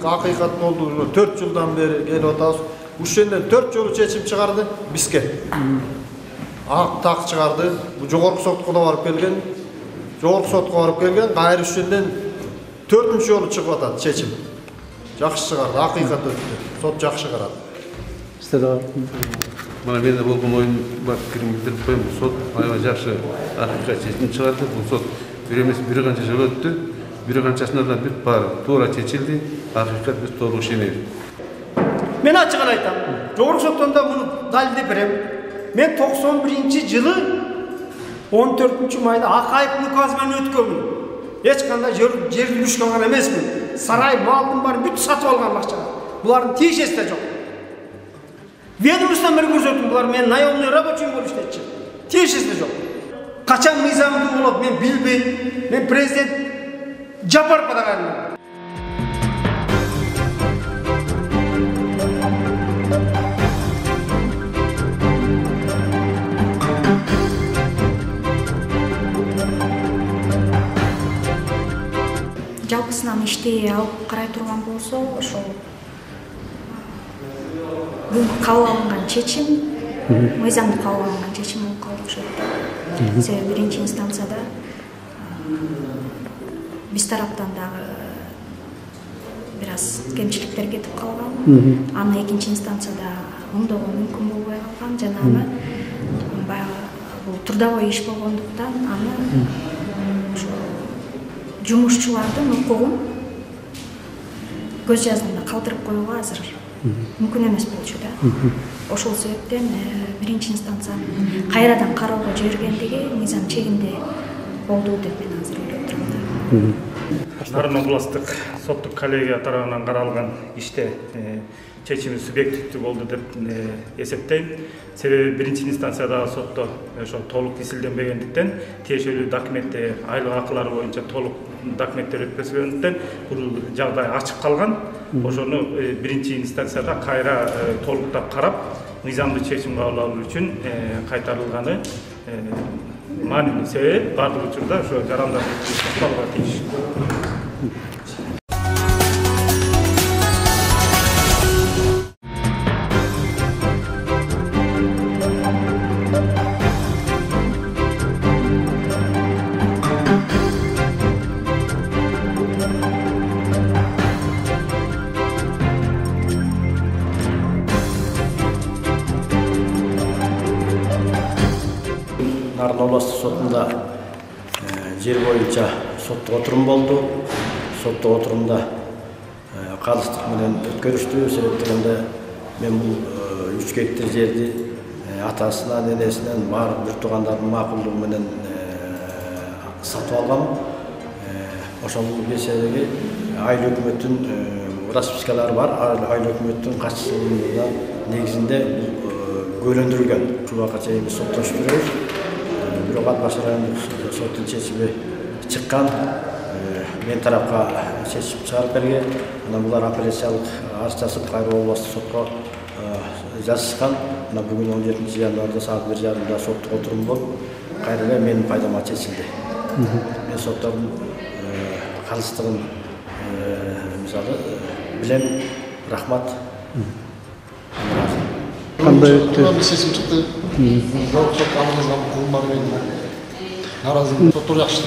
акыйкат болду. 4 жылдан бeri келип атабыз. Ушенден 4 жолу чечим чыгарды бизге. Ак так чыгарды. Бу жогорку сотко да барып келген. Жогорку сотко барып келген. Кайра ушенден 4-нчү жолу чыгып атат чечим. Жакшы чыгарды, акыйкат өттү. Сот жакшы карады. Сизде да Mana mende болгон оюн бар пикирин билдирип коем. Сот аябай жакшы акыйкат чечим чыгарды. Бул сот бир эмес бир канча жыл өттү. Бир канчасына да бүт бар туура чечилди. Акыйкат биз толук ишенебиз. Мен ачыгын айтам. Жогорку соттон да муну далилдеп берем. Мен 91-жылы 14 майда акайып указы менен өткөнмүн. Эч кандай жер бүшкөн алган эмесмин. Сарай малдын баарын бүт сатып алган акча. Булардын тиешеси да жок. Ведомство менен көрсөттүм, булар мен наемный рабочий болуп иштетчи. Тиешеси да жок. Качан мыйзамдуу болот мен билбейм. Мен президент Жапаровго да кайрылдым. Жалпысынан ишти алып карай турган болсо, ошол бүгүнкү кабыл алынган чечим, мыйзамдуу кабыл алынган чечим болуп калды окшойт. Себеби биринчи инстанцияда биз тараптан дагы бир аз кемчиликтер кетип калган. Аны экинчи инстанцияда оңдогон мүмкүн болбой калган жана аны баягы бул трудовой иш болгондуктан аны жумушчулардын укугун көз жаздында калтырып коюуга азыр мүмкүн эмес болчу да. Ошол себептен биринчи инстанциянын кайрадан кароого жибергендиги мыйзам чегинде болду деп мен азыр ойлоп турам да. Нарын областтык соттук коллегия тарабынан каралган иште чечими субъективдүү болду деп эсептейм. Себеби биринчи инстанциядагы сотто ошо толук изилденбегендиктен, тиешелүү документте айлык акылары боюнча толук документтер өткөзүлгөндүктөн бул жагдай ачык калган. Ошону биринчи инстанцияда кайра толуктап карап, мыйзамдуу чечим кабыл алуу үчүн кайтарылганы маанилүү. Себеби бардык учурда ошо жарандар токтолууга тийиш. Нарын областык сотунда жер боюнча соттук отурум болду. Соттук отурумда калыстык менен өткөрүштү. Себептегенде мен бул 3 гектар жерди атасынан, энесинен, баардык бир туугандардын макулдугу менен сатып алгам. Ошол маселеге айыл өкмөттүн распискалары бар. Айыл өкмөттүн катчылыгында негизинде көйлөндүрүлгөн. Ушул убакка чейин биз соттошуп жүрөбүз. Бирок Ат Баш райондук соттун чечими чыккан. Мен тарапка чечим чыгарып берген. Анан булар апелляциялык арыз жазып, кайра областык сотко жазышкан. Мына бүгүн 17 январда саат 1:30 соттук отурум болуп, кайра эле менин пайдама чечилди. Мен соттордун калыстыгын мисалы билем, рахмат. кандай өттү? Чечим чыкты. Жогорку сот алынган кылмар менен наразы. Соттор жакшы.